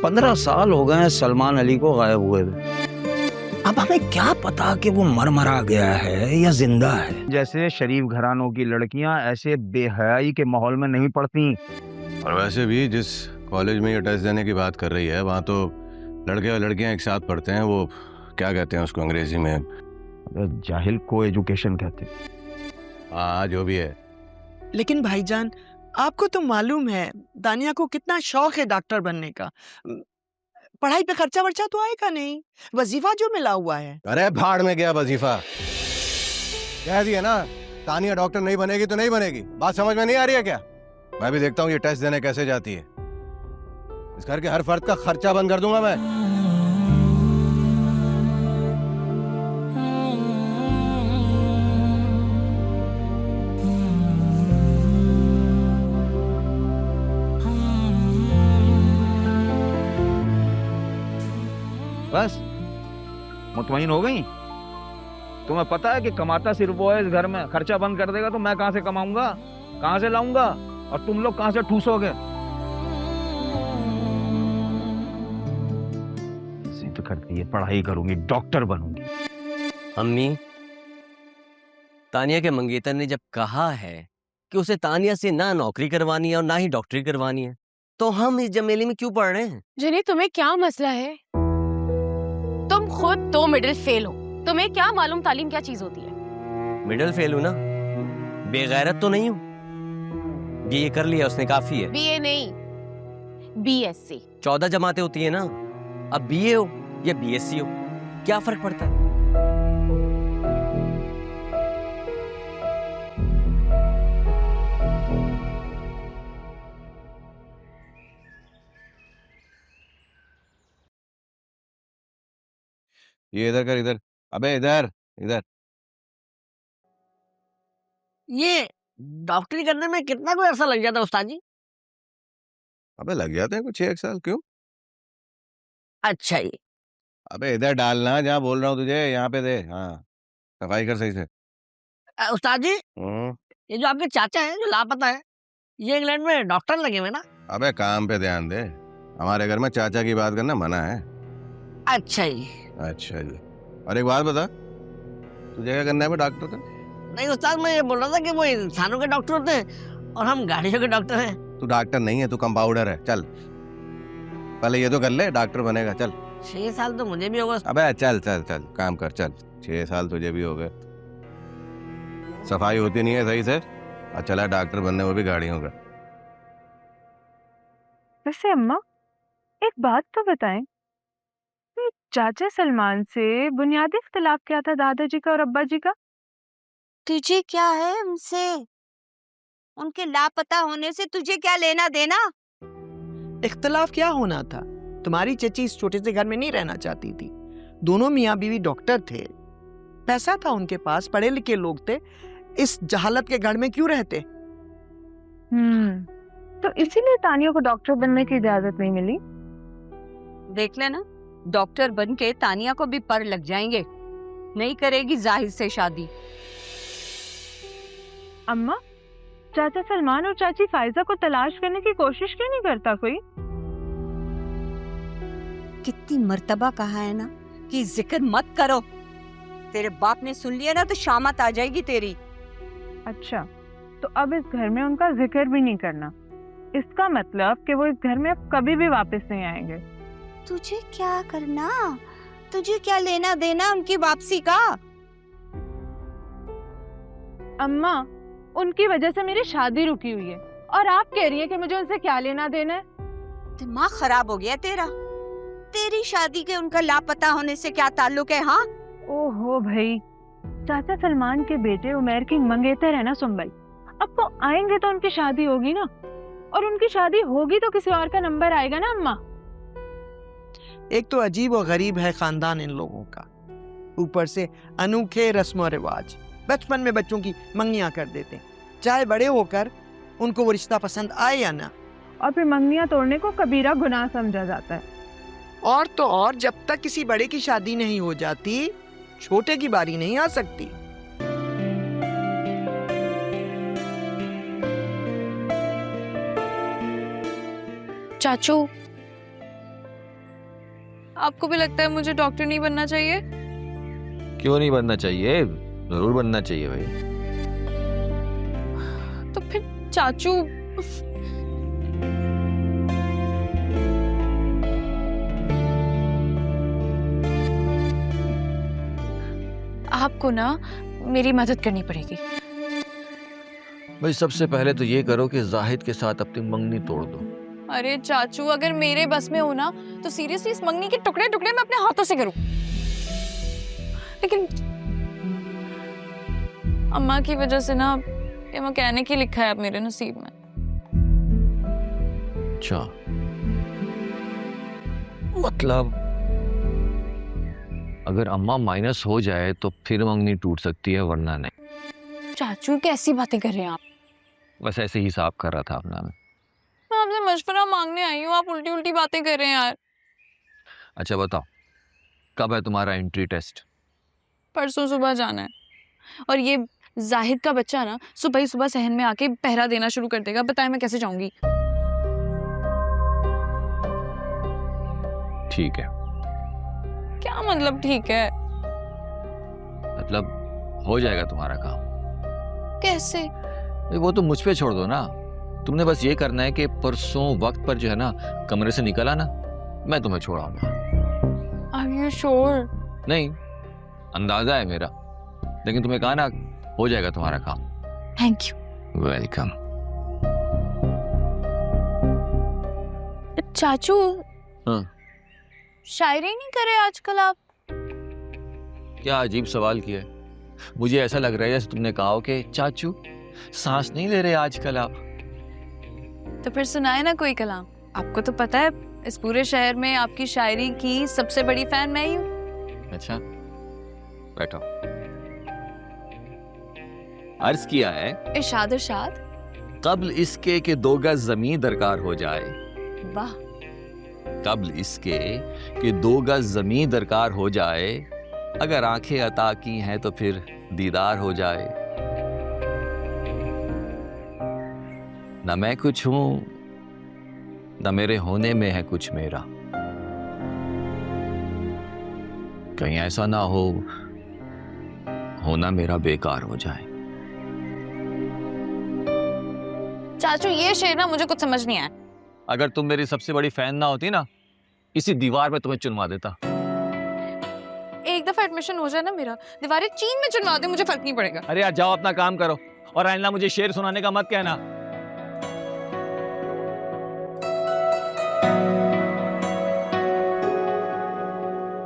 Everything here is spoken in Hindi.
15 साल हो गए हैं सलमान अली को गायब हुए थे। अब हमें क्या पता कि वो मरा गया है या जिंदा है। जैसे शरीफ घरानों की लड़कियां ऐसे बेहयाई के माहौल में नहीं पड़ती। और वैसे भी जिस कॉलेज में ये टेस्ट देने की बात कर रही है वहाँ तो लड़के और लड़कियां एक साथ पढ़ते हैं। वो क्या कहते हैं उसको अंग्रेजी में? जाहिल को एजुकेशन कहते हैं। हाँ जो भी है। लेकिन भाईजान, आपको तो मालूम है दानिया को कितना शौक है डॉक्टर बनने का। पढ़ाई पे खर्चा वर्चा तो आएगा नहीं, वजीफा जो मिला हुआ है। अरे भाड़ में गया वजीफा। कह दिया ना, तानिया डॉक्टर नहीं बनेगी तो नहीं बनेगी। बात समझ में नहीं आ रही है क्या? मैं भी देखता हूँ ये टेस्ट देने कैसे जाती है। इस घर के हर फर्द का खर्चा बंद कर दूंगा मैं। बस मुतमईन हो गई? तुम्हें पता है कि कमाता सिर्फ वो है इस घर में। खर्चा बंद कर देगा तो मैं कहां से कमाऊंगा, कहां से लाऊंगा, और तुम लोग कहां से ठूसोगे? जिद करती है पढ़ाई करूंगी, डॉक्टर बनूंगी। अम्मी, तानिया के मंगेतर ने जब कहा है कि उसे तानिया से ना नौकरी करवानी है और ना ही डॉक्टरी करवानी है, तो हम इस जमेली में क्यों पढ़ रहे हैं? जिन्हें तुम्हें क्या मसला है? तुम खुद 2 मिडिल फेल हो, तुम्हें क्या मालूम तालीम क्या चीज होती है? मिडिल फेल हूं ना, बेगैरत तो नहीं हूं। बीए कर लिया उसने, काफी है। बीए नहीं, बीएससी। 14 जमातें होती है ना। अब बीए हो या बीएससी हो, क्या फर्क पड़ता है? ये इधर कर, इधर। अबे इधर इधर। ये डॉक्टरी करने में कितना कोई अर्सा लग जाता है उस्ताद जी? अबे लग जाते हैं कुछ 1 साल। क्यों? अच्छा ये अबे इधर डालना जहाँ बोल रहा हूँ तुझे, यहाँ पे दे। हाँ, सफाई कर सही से। उस्ताद जी, ये जो आपके चाचा हैं जो लापता है, ये इंग्लैंड में डॉक्टर लगे हुए ना? अबे काम पे ध्यान दे। हमारे घर में चाचा की बात करना मना है। अच्छा जी। अच्छा जी। और एक बात बता, तुझे क्या करना है डॉक्टर का? नहीं उस्ताद, मैं ये बोल रहा था कि वो इंसानों के डॉक्टर होते हैं और हम गाड़ियों के डॉक्टर हैं। तू डॉक्टर नहीं है, तू कंपाउंडर है। चल पहले ये तो कर ले, डॉक्टर बनेगा। चल। 6 साल तो मुझे भी होगा। अबे चल चल चल, काम कर। चल, 6 साल तुझे भी हो गए। सफाई होती नहीं है सही से, और चला डॉक्टर बनने, वो भी गाड़ियों का। वैसे अम्मा, एक बात तो बताएं, कि चाचा सलमान से बुनियादी इख्तिलाफ क्या था दादाजी का और अब्बा जी का? तुझे क्या है उनसे? उनके लापता होने से तुझे क्या लेना देना? इख्तिलाफ क्या होना था? तुम्हारी चची इस छोटे से घर में नहीं रहना चाहती थी। दोनों मियाँ बीवी डॉक्टर थे, पैसा था उनके पास, पढ़े लिखे लोग थे। इस जहालत के घर में क्यों रहते? तो इसीलिए तानिया को डॉक्टर बनने की इजाजत नहीं मिली। देख लेना, डॉक्टर बन के तानिया को भी पर लग जाएंगे। नहीं करेगी जाहिद से शादी। अम्मा, चाचा सलमान और चाची फाइजा को तलाश करने की कोशिश क्यों नहीं करता कोई? कितनी मर्तबा कहा है ना कि जिक्र मत करो। तेरे बाप ने सुन लिया ना तो शामत आ जाएगी तेरी। अच्छा, तो अब इस घर में उनका जिक्र भी नहीं करना। इसका मतलब कि वो इस घर में अब कभी भी वापस नहीं आएंगे। तुझे क्या करना? तुझे क्या लेना देना उनकी वापसी का? अम्मा, उनकी वजह से मेरी शादी रुकी हुई है और आप कह रही है कि मुझे उनसे क्या लेना देना है? दिमाग खराब हो गया तेरा। तेरी शादी के उनका लापता होने से क्या ताल्लुक है? हाँ, ओहो भाई, चाचा सलमान के बेटे उमर की मंगेतर है ना सुंबल। अब वो आएंगे तो उनकी शादी होगी ना, और उनकी शादी होगी तो किसी और का नंबर आएगा ना अम्मा। एक तो अजीब और गरीब है खानदान इन लोगों का, ऊपर से अनोखे रस्म और रिवाज। बचपन में बच्चों की मंगियां कर देते हैं, चाहे बड़े होकर उनको वो रिश्ता पसंद आए या ना। और फिर मंगियां तोड़ने को कबीरा गुनाह समझा जाता है। और तो और, जब तक किसी बड़े की शादी नहीं हो जाती, छोटे की बारी नहीं आ सकती। चाचू, आपको भी लगता है मुझे डॉक्टर नहीं बनना चाहिए? क्यों नहीं बनना चाहिए? जरूर बनना चाहिए भाई। तो फिर चाचू आपको ना मेरी मदद करनी पड़ेगी। भाई सबसे पहले तो ये करो कि जाहिद के साथ अपनी मंगनी तोड़ दो। अरे चाचू, अगर मेरे बस में हो ना तो सीरियसली इस मंगनी के टुकड़े टुकड़े मैं अपने हाथों से करूं। लेकिन अम्मा की वजह से ना ये मैकेनिक ही लिखा है अब मेरे नसीब में। अच्छा, मतलब अगर अम्मा माइनस हो जाए तो फिर मंगनी टूट सकती है, वरना नहीं। चाचू कैसी बातें कर रहे हैं आप? बस ऐसे ही हिसाब कर रहा था अपना मैं। आपसे मशवरा मांगने आई हूँ, आप उल्टी उल्टी बातें कर रहे हैं यार। अच्छा बताओ, कब है तुम्हारा एंट्री टेस्ट? परसों सुबह जाना है, और ये जाहिद का बच्चा ना सुबह ही सुबह सहन में आके पहरा देना शुरू कर देगा। बताएं मैं कैसे जाऊंगी? ठीक है। क्या मतलब ठीक है? मतलब हो जाएगा तुम्हारा काम। कैसे? वो तो मुझ पे छोड़ दो ना। तुमने बस ये करना है कि परसों वक्त पर जो है ना कमरे से निकल आना, मैं तुम्हें छोड़ाऊंगा। Are you sure? नहीं, अंदाजा है मेरा, लेकिन तुम्हें कहा ना हो जाएगा तुम्हारा काम। Thank you. वेलकम। चाचू, हाँ। शायरी नहीं करे आजकल आप? क्या अजीब सवाल किया है। मुझे ऐसा लग रहा है जैसे तुमने कहा हो कि चाचू सांस नहीं ले रहे आजकल आप। तो फिर सुनाए ना कोई कलाम। आपको तो पता है इस पूरे शहर में आपकी शायरी की सबसे बड़ी फैन मैं ही हूँ। अच्छा, बैठो। अर्ज किया है, इरशाद इरशाद। कब्ल इसके कि 2 गज जमीन दरकार हो जाए। वाह। कब्ल इसके कि 2 गज जमीन दरकार हो जाए, अगर आंखें अता की हैं तो फिर दीदार हो जाए। न मैं कुछ हूं, न मेरे होने में है कुछ मेरा। कहीं ऐसा ना हो होना मेरा बेकार हो जाए। चाचू ये शेर ना मुझे कुछ समझ नहीं आया। अगर तुम मेरी सबसे बड़ी फैन ना होती ना, इसी दीवार में तुम्हें चुनवा देता। एक दफा एडमिशन हो जाए ना मेरा, दीवारें चीन में चुनवा दे, मुझे फर्क नहीं पड़ेगा। अरे यार जाओ अपना काम करो, और आइंदा मुझे शेर सुनाने का मत कहना।